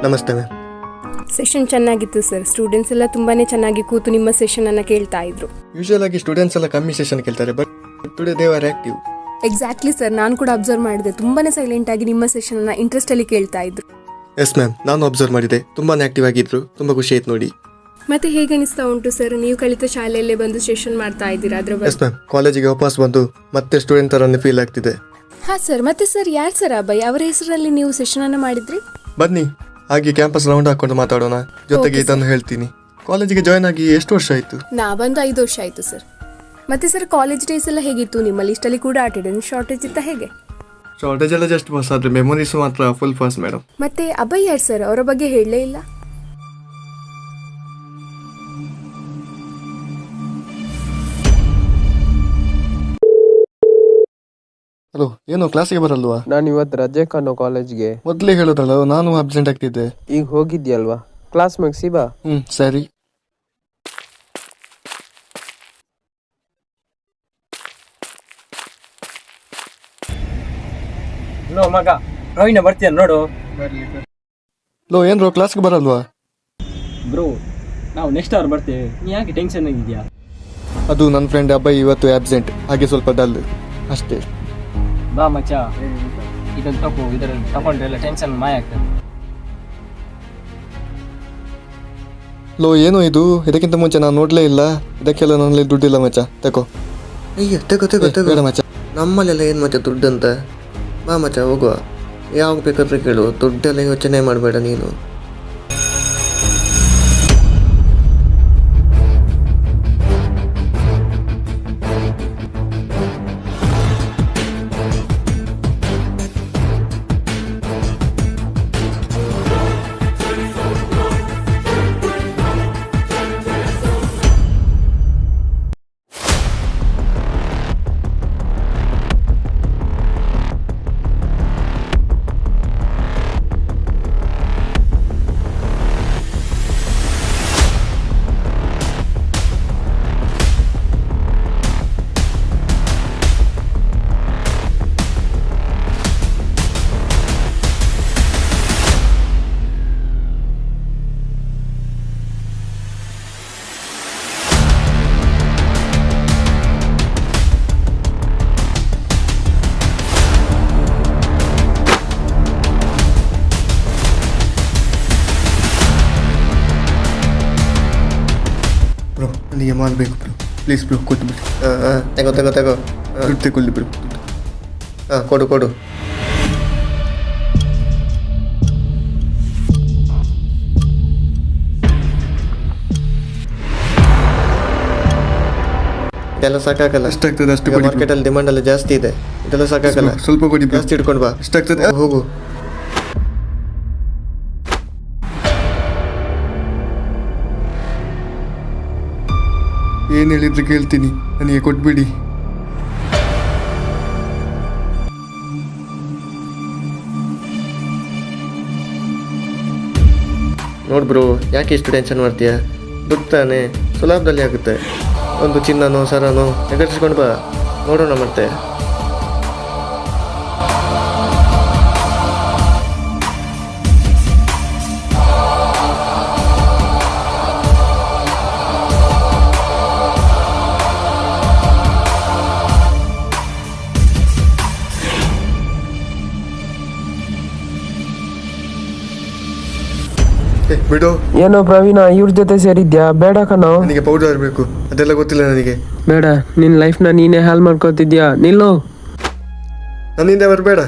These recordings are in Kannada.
ನಮಸ್ತೆ ಮ್ಯಾಮ್. ಸೆಷನ್ ಚೆನ್ನಾಗಿತ್ತು ಸರ್. ಸ್ಟೂಡೆಂಟ್ಸ್ ಎಲ್ಲ ತುಂಬಾನೇ ಚೆನ್ನಾಗಿ ಕೂತು ನಿಮ್ಮ ಸೆಷನ್ ಅನ್ನ ಕೇಳ್ತಾ ಇದ್ರು. ಯೂಶುವಲ್ ಆಗಿ ಸ್ಟೂಡೆಂಟ್ಸ್ ಎಲ್ಲ ಕಮ್ಮಿ ಸೆಷನ್ ಕೇಳ್ತಾರೆ, but today they are active. Exactly sir, ನಾನು ಕೂಡ ಅಬ್ಸರ್ವ್ ಮಾಡಿದೆ. ತುಂಬಾನೇ ಸೈಲೆಂಟ್ ಆಗಿ ನಿಮ್ಮ ಸೆಷನ್ ಅನ್ನ ಇಂಟ್ರೆಸ್ಟ್ ಅಲ್ಲಿ ಕೇಳ್ತಾ ಇದ್ರು. ಎಸ್ ಮ್ಯಾಮ್, ನಾನು ಅಬ್ಸರ್ವ್ ಮಾಡಿದೆ. ತುಂಬಾನೇ ಆಕ್ಟಿವ್ ಆಗಿದ್ರು. ತುಂಬಾ ಖುಷಿ ಆಯ್ತು ನೋಡಿ. ಮತ್ತೆ ಹೇಗೆ ಅನಿಸ್ತಾ ಉಂಟು ಸರ್, ನೀವು ಕಲಿತ ಶಾಲೆಯಲ್ಲೇ ಬಂದು ಸೆಷನ್ ಮಾಡ್ತಾ ಇದ್ದೀರಾ? ಅದ್ರ ಎಸ್ ಬಗ್ಗೆ ಮ್ಯಾಮ್, ಕಾಲೇಜಿಗೆ ವಾಪಸ್ ಬಂದು ಮತ್ತೆ ಸ್ಟೂಡೆಂಟ್ ತರನೇ ಫೀಲ್ ಆಗ್ತಿದೆ. ಹಾ ಸರ್. ಮತ್ತೆ ಸರ್, ಯಾರು ಸರ್ ಅಭಯ್? ಅವರ ಹೆಸರಲ್ಲಿ ನೀವು ಸೆಷನ್ ಅನ್ನ ಮಾಡಿದ್ರಿ? ಬನ್ನಿ ಹಾಗೆ ಕ್ಯಾಂಪಸ್ ರೌಂಡ್ ಹಾಕೊಂಡು ಮಾತಾಡೋಣ. ಜೊತೆಗೆ Okay, ಇದನ್ನು ಹೇಳ್ತೀನಿ. ಕಾಲೇಜಿಗೆ ಜಾಯ್ನ್ ಆಗಿ ಎಷ್ಟು ವರ್ಷ ಆಯ್ತು? ನಾ ಬಂದು 5 ವರ್ಷ ಆಯ್ತು ಸರ್. ಮತ್ತೆ ಸರ್, ಕಾಲೇಜ್ ಡೇಸ್ ಎಲ್ಲ ಹೇಗಿತ್ತು? ನಿಮ್ಮ ಲಿಸ್ಟಲ್ಲಿ ಕೂಡ ಅಟೆಂಡೆನ್ಸ್ ಶಾರ್ಟೇಜ್ ಇತ್ತ ಹೇಗೆ? ಶಾರ್ಟೇಜ್ ಎಲ್ಲ ಜಸ್ಟ್ ಪಾಸ್ ಆದ್ರೆ ಮೆಮೊರೀಸ್ ಮಾತ್ರ ಫುಲ್ ಪಾಸ್ ಮೇಡಮ್. ಮತ್ತೆ ಅಭಯ್ ಯಾರು ಸರ್? ಅವರ ಬಗ್ಗೆ ಹೇಳಲೇ ಇಲ್ಲ. ಹಲೋ, ಏನು ಕ್ಲಾಸಿಗೆ ಬರಲ್ವಾ? ನಾನು ಇವತ್ತು ರಜೆ ಕಾಣೋ ಕಾಲೇಜ್ಗೆ. ಮೊದಲೇ ಹೇಳೋದಲ್ಲ, ನಾನು ಅಬ್ಸೆಂಟ್ ಆಗ್ತಿದ್ದೆ. ಈಗ ಹೋಗಿದ್ಯಲ್ವಾ? ಕ್ಲಾಸ್ ಮುಗಿಸಿ ಬಾ. ಸರಿ. ಲೋ ಮಗ, ಪ್ರವೀಣ ಬರ್ತೀಯ ನೋಡು. ಲೋ, ಏನ್ರೋ ಕ್ಲಾಸ್ಗೆ ಬರಲ್ವಾ? ಬ್ರೋ, ನಾವು ನೆಕ್ಸ್ಟ್ ಅವರ್ ಬರ್ತೇವೆ. ನೀ ಯಾಕೆ ಟೆನ್ಷನ್ ಆಗಿದ್ಯಾ? ಅದು ನನ್ನ ಫ್ರೆಂಡ್ ಅಬ್ಬಾಯಿ ಇವತ್ತು ಆಬ್ಸೆಂಟ್, ಹಾಗೆ ಸ್ವಲ್ಪ ಡಲ್ ಅಷ್ಟೇ. ಬಾ ಮಚ್ಚ, ಇದನ್ನು ತಗೋ. ಇದರಲ್ಲಿ ತಗೊಂಡ್ರೆ ಎಲ್ಲ ಟೆನ್ಷನ್ ಮಾಯ ಆಗ್ತದೆ. ಲೋ, ಏನು ಇದು? ಇದಕ್ಕಿಂತ ಮುಂಚೆ ನಾನು ನೋಡ್ಲೇ ಇಲ್ಲ. ಇದಕ್ಕೆಲ್ಲ ನನ್ನಲ್ಲಿ ದುಡ್ಡಿಲ್ಲ ಮಚ್ಚ. ತಗೋ. ಅಯ್ಯ ತೆಗೋ ಬೇಡ ಮಚ್ಚ. ನಮ್ಮಲ್ಲೆಲ್ಲ ಏನು ಮತ್ತೆ ದುಡ್ಡಂತ. ಬಾ ಮಚ್ಚ ಹೋಗುವ. ಯಾವಾಗ ಬೇಕಾದ್ರೆ ಕೇಳು, ದುಡ್ಡೆಲ್ಲ ಯೋಚನೆ ಮಾಡಬೇಡ ನೀನು. ಬ್ರೋ, ನನಗೆ ಮಾಲ್ ಬೇಕು ಬ್ರೋ. ಪ್ಲೀಸ್ ಬ್ರೋ, ಕೊಟ್ಬಿಡಿ. ತೆಗೋ ತೆಗೋ ತೆಗೋ. ದುಡ್ಡು ತಗೊಳ್ಳಿ ಬ್ರೋ. ಹಾಂ ಕೊಡು ಕೊಡು. ಇದೆಲ್ಲ ಸಾಕಾಗಲ್ಲ. ಎಷ್ಟಾಗ್ತದೆ ಅಷ್ಟು ಕೊಡಿ ಬ್ರೋ. ಮಾರ್ಕೆಟಲ್ಲಿ ಡಿಮಾಂಡ್ ಎಲ್ಲ ಜಾಸ್ತಿ ಇದೆ. ಇದೆಲ್ಲ ಸಾಕಾಗಲ್ಲ. ಸ್ವಲ್ಪ ಕೊಡಿ ಬ್ರೋ. ಜಾಸ್ತಿ ಇಟ್ಕೊಂಡು ಬಾ. ಎಷ್ಟಾಗ್ತದೆ? ಹೋಗು. ಏನು ಹೇಳಿದ್ರು ಕೇಳ್ತೀನಿ, ನನಗೆ ಕೊಟ್ಬಿಡಿ. ನೋಡು ಬ್ರೋ, ಯಾಕೆ ಇಷ್ಟು ಟೆನ್ಷನ್ ಮಾಡ್ತೀಯ? ದುಡ್ಡು ತಾನೆ, ಸುಲಭದಲ್ಲಿ ಆಗುತ್ತೆ. ಒಂದು ಚಿನ್ನನೋ ಸರನೋ ಎಗರಿಸ್ಕೊಂಡು ಬಾ, ನೋಡೋಣ ಮತ್ತೆ. ಬಿಡು. ಏನೋ ಪ್ರವೀಣ, ಇವ್ರ ಜೊತೆ ಸೇರಿದ್ಯಾ? ಬೇಡ ಕಣೋ. ನನಗೆ ಪೌಡರ್ ಬೇಕು, ಅದೆಲ್ಲ ಗೊತ್ತಿಲ್ಲ ನನಗೆ. ಬೇಡ, ನಿನ್ ಲೈಫ್ನ ನೀನೇ ಹಾಳು ಮಾಡ್ಕೋತಿದ್ಯಾ. ನಿಲ್ಲು. ನನ್ನಿಂದ ಬರಬೇಡ.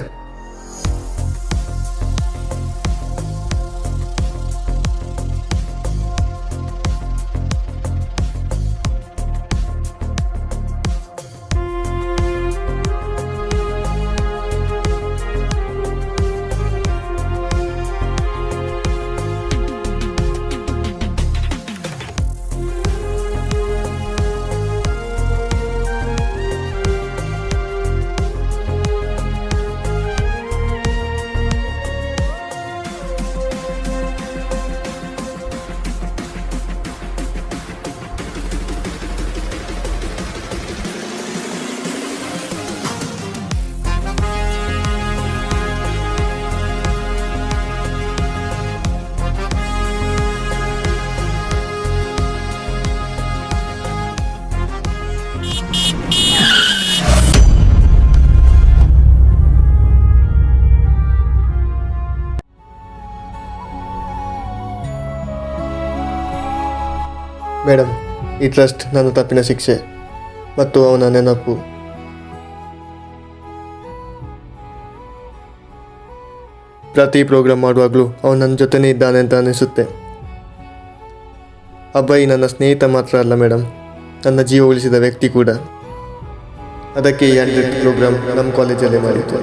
ಮೇಡಮ್, ಈ ಟ್ರಸ್ಟ್ ನನ್ನ ತಪ್ಪಿನ ಶಿಕ್ಷೆ ಮತ್ತು ಅವನ ನೆನಪು. ಪ್ರತಿ ಪ್ರೋಗ್ರಾಮ್ ಮಾಡುವಾಗಲೂ ಅವನು ನನ್ನ ಜೊತೆನೇ ಇದ್ದಾನೆ ಅಂತ ಅನಿಸುತ್ತೆ. ಅಭಯ್ ನನ್ನ ಸ್ನೇಹಿತ ಮಾತ್ರ ಅಲ್ಲ ಮೇಡಮ್, ನನ್ನ ಜೀವ ಉಳಿಸಿದ ವ್ಯಕ್ತಿ ಕೂಡ. ಅದಕ್ಕೆ ಈ 100th ಪ್ರೋಗ್ರಾಮ್ ನಮ್ಮ ಕಾಲೇಜಲ್ಲೇ ಮಾಡಿತ್ತು.